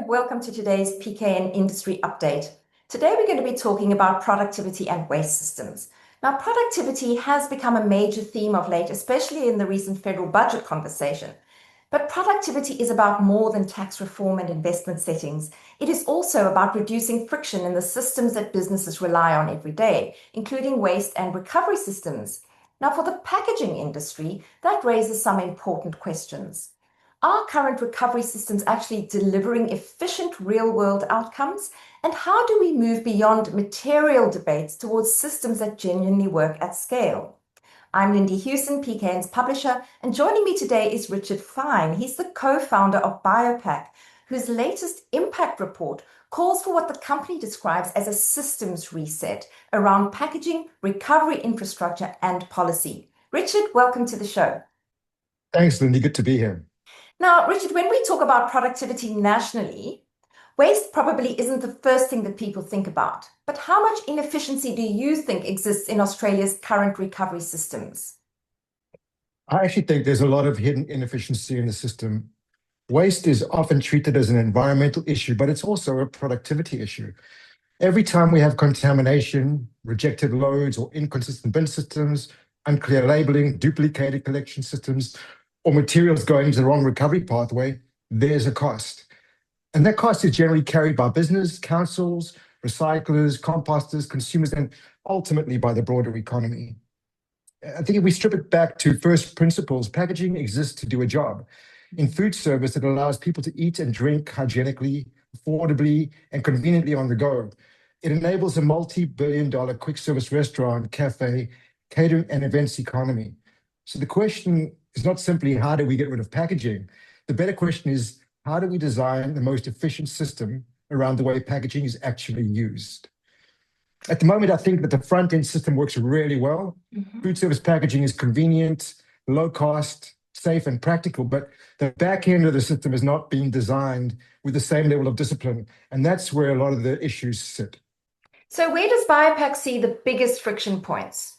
and welcome to today's PKN Industry Update. Today we're going to be talking about productivity and waste systems. Now, productivity has become a major theme of late, especially in the recent federal budget conversation. But productivity is about more than tax reform and investment settings. It is also about reducing friction in the systems that businesses rely on every day, including waste and recovery systems. Now, for the packaging industry, that raises some important questions. Are current recovery systems actually delivering efficient real-world outcomes? And how do we move beyond material debates towards systems that genuinely work at scale? I'm Lindy Hewson, PKN's publisher, and joining me today is Richard Fine. He's the co-founder of BioPak, whose latest impact report calls for what the company describes as a systems reset around packaging, recovery infrastructure, and policy. Richard, welcome to the show. Thanks, Lindy. Good to be here. Now, Richard, when we talk about productivity nationally, waste probably isn't the first thing that people think about. But how much inefficiency do you think exists in Australia's current recovery systems? I actually think there's a lot of hidden inefficiency in the system. Waste is often treated as an environmental issue, but it's also a productivity issue. Every time we have contamination, rejected loads, or inconsistent bin systems, unclear labeling, duplicated collection systems, or materials going into the wrong recovery pathway, there's a cost. And that cost is generally carried by business, councils, recyclers, composters, consumers, and ultimately by the broader economy. I think if we strip it back to first principles, packaging exists to do a job. In food service, it allows people to eat and drink hygienically, affordably, and conveniently on the go. It enables a multi-billion-dollar quick service restaurant, cafe, catering, and events economy. So the question is not simply how do we get rid of packaging? The better question is, how do we design the most efficient system around the way packaging is actually used? At the moment, I think that the front-end system works really well. Food service packaging is convenient, low cost, safe, and practical, but the back end of the system is not being designed with the same level of discipline, and that's where a lot of the issues sit. So where does BioPak see the biggest friction points?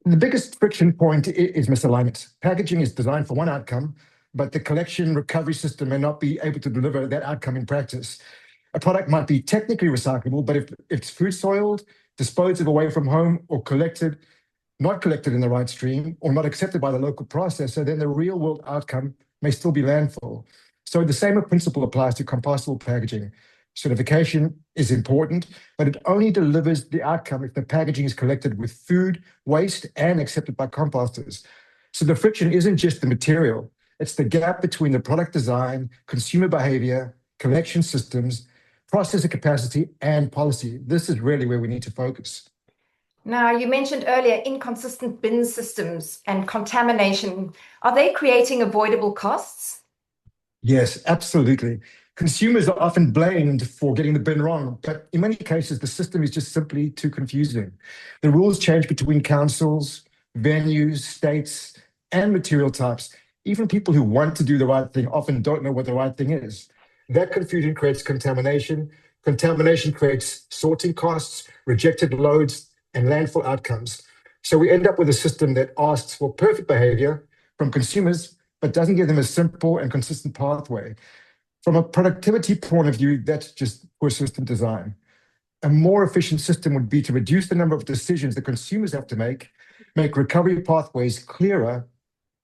The biggest friction point is misalignment. Packaging is designed for one outcome, but the collection recovery system may not be able to deliver that outcome in practice. A product might be technically recyclable, but if it's food soiled, disposed of away from home, or not collected in the right stream, or not accepted by the local processor, then the real world outcome may still be landfill. So the same principle applies to compostable packaging. Certification is important, but it only delivers the outcome if the packaging is collected with food, waste, and accepted by composters. So the friction isn't just the material, it's the gap between the product design, consumer behavior, collection systems, processor capacity, and policy. This is really where we need to focus. Now, you mentioned earlier inconsistent bin systems and contamination. Are they creating avoidable costs? Yes, absolutely. Consumers are often blamed for getting the bin wrong, but in many cases, the system is just simply too confusing. The rules change between councils, venues, states, and material types. Even people who want to do the right thing often don't know what the right thing is. That confusion creates contamination. Contamination creates sorting costs, rejected loads, and landfill outcomes. So we end up with a system that asks for perfect behavior from consumers, but doesn't give them a simple and consistent pathway. From a productivity point of view, that's just poor system design. A more efficient system would be to reduce the number of decisions that consumers have to make recovery pathways clearer,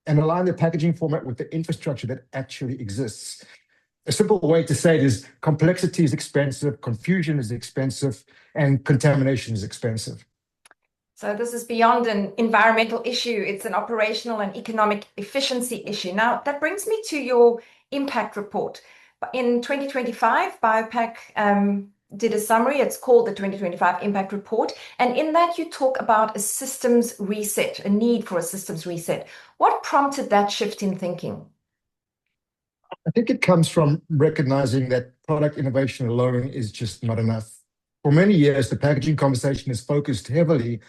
and align the packaging format with the infrastructure that actually exists. A simple way to say it is complexity is expensive, confusion is expensive, and contamination is expensive. So this is beyond an environmental issue. It's an operational and economic efficiency issue. Now, that brings me to your impact report. In 2025, BioPak did a summary. It's called the 2025 Impact Report. And in that, you talk about a systems reset, a need for a systems reset. What prompted that shift in thinking? I think it comes from recognizing that product innovation alone is just not enough. For many years, the packaging conversation is focused heavily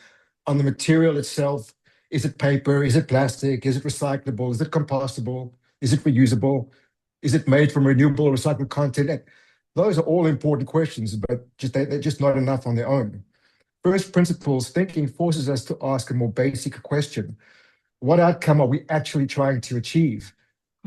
on the material itself. Is it paper? Is it plastic? Is it recyclable? Is it compostable? Is it reusable? Is it made from renewable or recycled content? And those are all important questions, but they're just not enough on their own. First principles thinking forces us to ask a more basic question. What outcome are we actually trying to achieve?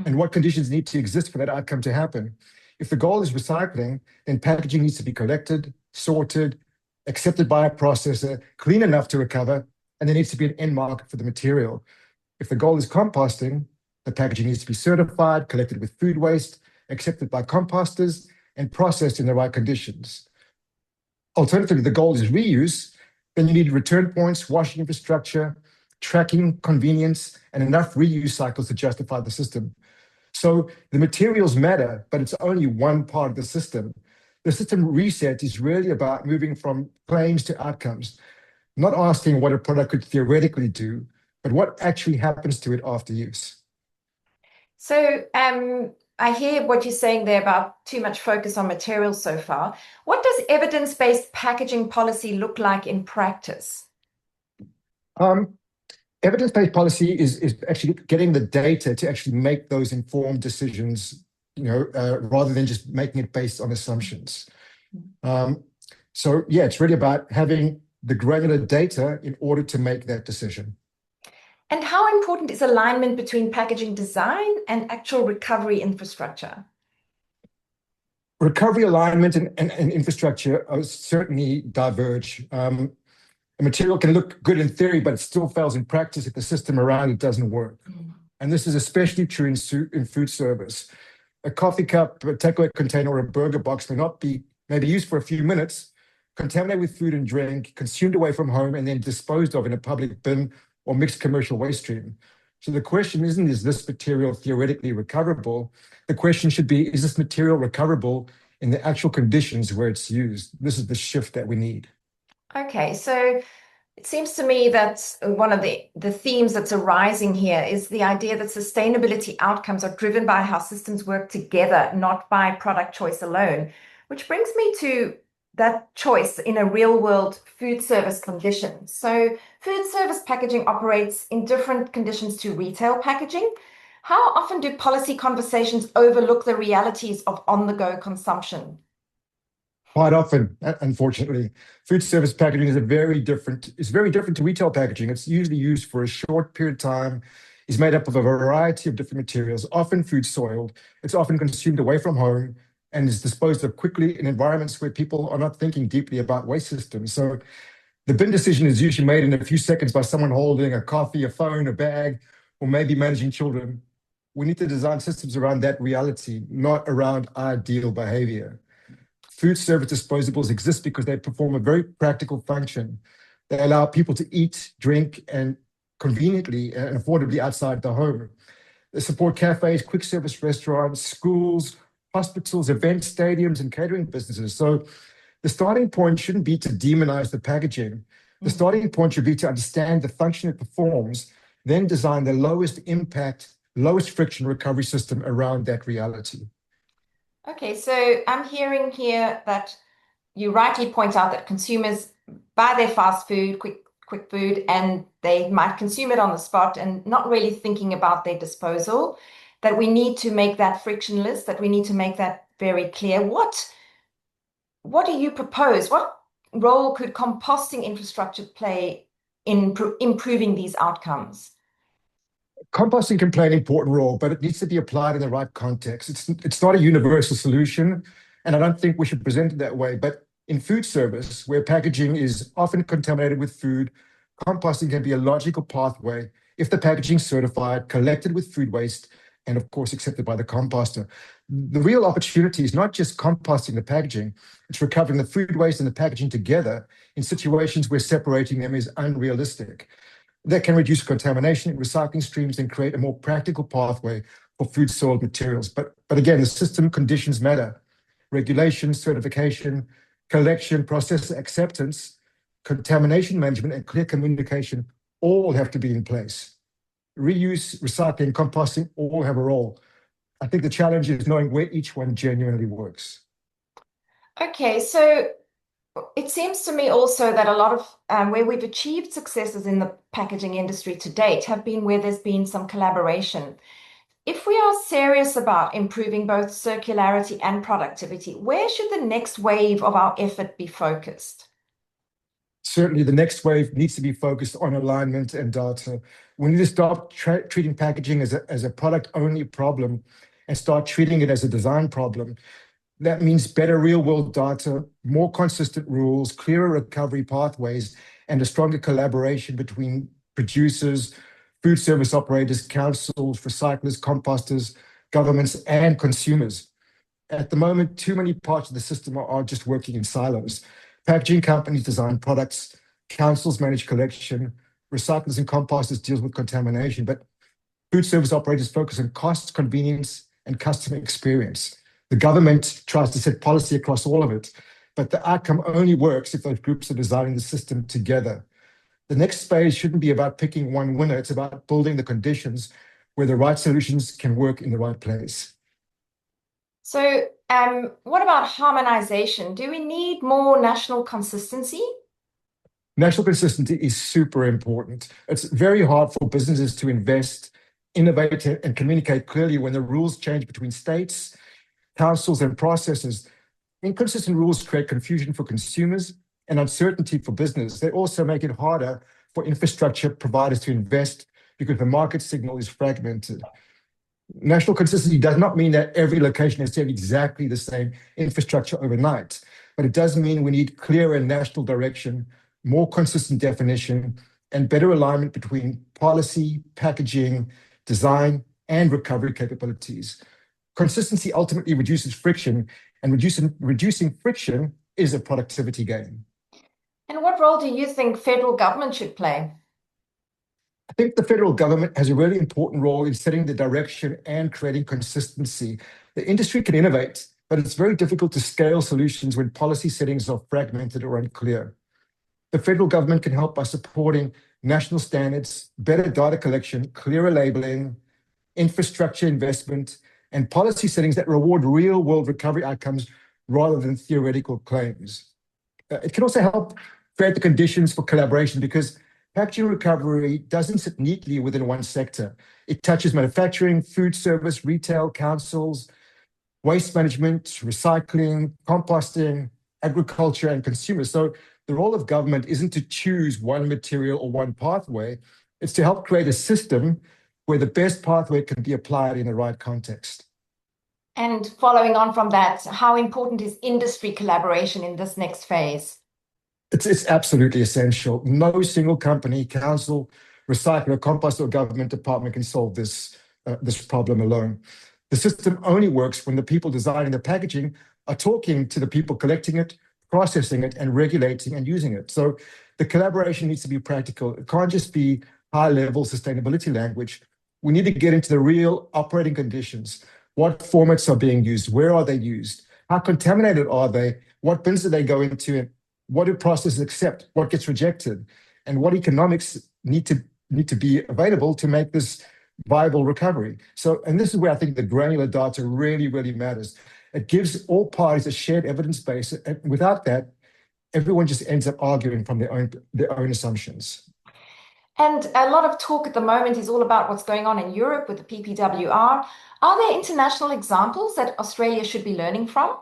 and what conditions need to exist for that outcome to happen. If the goal is recycling, then packaging needs to be collected, sorted, accepted by a processor, clean enough to recover, and there needs to be an end market for the material. If the goal is composting, the packaging needs to be certified, collected with food waste, accepted by composters, and processed in the right conditions. Alternatively, the goal is reuse, then you need return points, washing infrastructure, tracking convenience, and enough reuse cycles to justify the system. So the materials matter, but it's only one part of the system. The system reset is really about moving from claims to outcomes, not asking what a product could theoretically do, but what actually happens to it after use. So I hear what you're saying there about too much focus on materials so far. What does evidence-based packaging policy look like in practice? Evidence-based policy is actually getting the data to actually make those informed decisions, rather than just making it based on assumptions. So yeah, it's really about having the granular data in order to make that decision. And how important is alignment between packaging design and actual recovery infrastructure? Recovery alignment and infrastructure certainly diverge. A material can look good in theory, but it still fails in practice if the system around it doesn't work. And this is especially true in food service. A coffee cup, a takeaway container, or a burger box may not be maybe used for a few minutes, contaminated with food and drink, consumed away from home, and then disposed of in a public bin or mixed commercial waste stream. So the question isn't, is this material theoretically recoverable? The question should be, is this material recoverable in the actual conditions where it's used? This is the shift that we need. Okay, so it seems to me that one of the themes that's arising here is the idea that sustainability outcomes are driven by how systems work together, not by product choice alone, which brings me to that choice in a real-world food service condition. So food service packaging operates in different conditions to retail packaging. How often do policy conversations overlook the realities of on-the-go consumption? Quite often, unfortunately. Food service packaging is very different to retail packaging. It's usually used for a short period of time, is made up of a variety of different materials, often food soiled. It's often consumed away from home and is disposed of quickly in environments where people are not thinking deeply about waste systems. So the bin decision is usually made in a few seconds by someone holding a coffee, a phone, a bag, or maybe managing children. We need to design systems around that reality, not around ideal behavior. Food service disposables exist because they perform a very practical function. They allow people to eat, drink, and conveniently and affordably outside the home. They support cafes, quick service restaurants, schools, hospitals, events, stadiums, and catering businesses. So the starting point shouldn't be to demonize the packaging. The starting point should be to understand the function it performs, then design the lowest impact, lowest friction recovery system around that reality. Okay, so I'm hearing here that you rightly point out that consumers buy their fast food, quick food, and they might consume it on the spot and not really thinking about their disposal, that we need to make that frictionless, that we need to make that very clear. What do you propose? What role could composting infrastructure play in improving these outcomes? Composting can play an important role, but it needs to be applied in the right context. It's not a universal solution, and I don't think we should present it that way. But in food service, where packaging is often contaminated with food, composting can be a logical pathway if the packaging is certified, collected with food waste, and of course accepted by the composter. The real opportunity is not just composting the packaging, it's recovering the food waste and the packaging together in situations where separating them is unrealistic. That can reduce contamination in recycling streams and create a more practical pathway for food soiled materials. But again, the system conditions matter. Regulation, certification, collection, process acceptance, contamination management, and clear communication all have to be in place. Reuse, recycling, composting all have a role. I think the challenge is knowing where each one genuinely works. Okay, so it seems to me also that a lot of where we've achieved successes in the packaging industry to date have been where there's been some collaboration. If we are serious about improving both circularity and productivity, where should the next wave of our effort be focused? Certainly, the next wave needs to be focused on alignment and data. We need to stop treating packaging as a product-only problem and start treating it as a design problem. That means better real-world data, more consistent rules, clearer recovery pathways, and a stronger collaboration between producers, food service operators, councils, recyclers, composters, governments, and consumers. At the moment, too many parts of the system are just working in silos. Packaging companies design products, councils manage collection, recyclers and composters deal with contamination, but food service operators focus on cost, convenience, and customer experience. The government tries to set policy across all of it, but the outcome only works if those groups are designing the system together. The next phase shouldn't be about picking one winner, it's about building the conditions where the right solutions can work in the right place. So, what about harmonization? Do we need more national consistency? National consistency is super important. It's very hard for businesses to invest, innovate, and communicate clearly when the rules change between states, councils, and processes. Inconsistent rules create confusion for consumers and uncertainty for business. They also make it harder for infrastructure providers to invest because the market signal is fragmented. National consistency does not mean that every location has to have exactly the same infrastructure overnight, but it does mean we need clearer national direction, more consistent definition, and better alignment between policy, packaging, design, and recovery capabilities. Consistency ultimately reduces friction, and reducing friction is a productivity gain. And what role do you think federal government should play? I think the federal government has a really important role in setting the direction and creating consistency. The industry can innovate, but it's very difficult to scale solutions when policy settings are fragmented or unclear. The federal government can help by supporting national standards, better data collection, clearer labeling, infrastructure investment, and policy settings that reward real-world recovery outcomes rather than theoretical claims. It can also help create the conditions for collaboration because packaging recovery doesn't sit neatly within one sector. It touches manufacturing, food service, retail, councils, waste management, recycling, composting, agriculture, and consumers. So the role of government isn't to choose one material or one pathway. It's to help create a system where the best pathway can be applied in the right context. And following on from that, how important is industry collaboration in this next phase? It's absolutely essential. No single company, council, recycler, composter, or government department can solve this problem alone. The system only works when the people designing the packaging are talking to the people collecting it, processing it, and regulating and using it. So the collaboration needs to be practical. It can't just be high-level sustainability language. We need to get into the real operating conditions. What formats are being used? Where are they used? How contaminated are they? What bins do they go into? And what do processes accept? What gets rejected? And what economics need to be available to make this viable recovery? So, and this is where I think the granular data really, really matters. It gives all parties a shared evidence base. And without that, everyone just ends up arguing from their own assumptions. And a lot of talk at the moment is all about what's going on in Europe with the PPWR. Are there international examples that Australia should be learning from?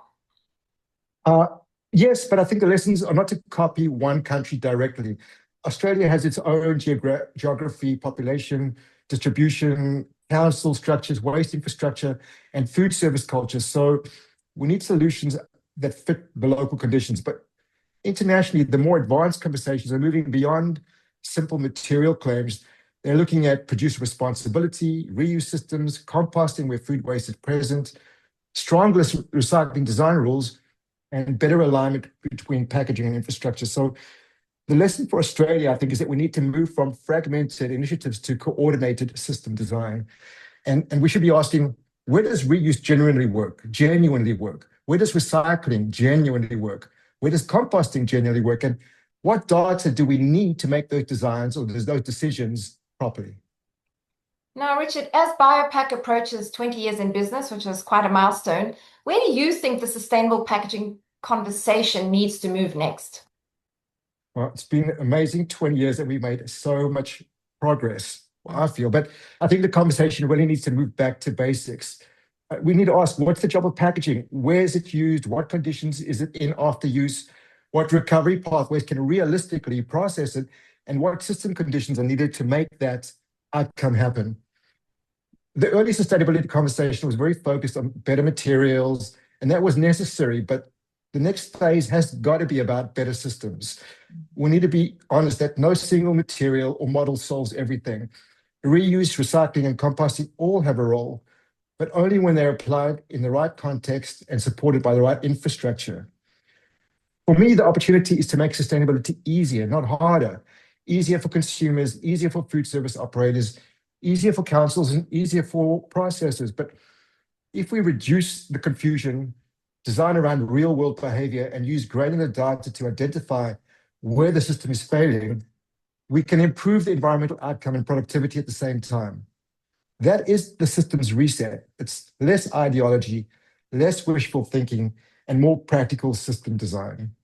Yes, but I think the lessons are not to copy one country directly. Australia has its own geography, population, distribution, council structures, waste infrastructure, and food service culture. So we need solutions that fit the local conditions. But internationally, the more advanced conversations are moving beyond simple material claims. They're looking at producer responsibility, reuse systems, composting where food waste is present, stronger recycling design rules, and better alignment between packaging and infrastructure. So the lesson for Australia, I think, is that we need to move from fragmented initiatives to coordinated system design. And we should be asking, where does reuse genuinely work? Where does recycling genuinely work? Where does composting genuinely work? And what data do we need to make those designs or those decisions properly? Now, Richard, as BioPak approaches 20 years in business, which is quite a milestone, where do you think the sustainable packaging conversation needs to move next? Well, it's been amazing 20 years that we've made so much progress, I feel. But I think the conversation really needs to move back to basics. We need to ask, what's the job of packaging? Where is it used? What conditions is it in after use? what recovery pathways can realistically process it, and what system conditions are needed to make that outcome happen. The early sustainability conversation was very focused on better materials, and that was necessary, but the next phase has got to be about better systems. We need to be honest that no single material or model solves everything. Reuse, recycling, and composting all have a role, but only when they're applied in the right context and supported by the right infrastructure. For me, the opportunity is to make sustainability easier, not harder. Easier for consumers, easier for food service operators, easier for councils, and easier for processors. But if we reduce the confusion, design around real world behavior, and use granular data to identify where the system is failing, we can improve the environmental outcome and productivity at the same time. That is the systems reset. It's less ideology, less wishful thinking, and more practical system design.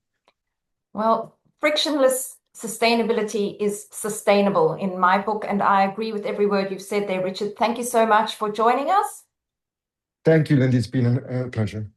Well, frictionless sustainability is sustainable in my book, and I agree with every word you've said there, Richard. Thank you so much for joining us. Thank you, Lindy. It's been a pleasure.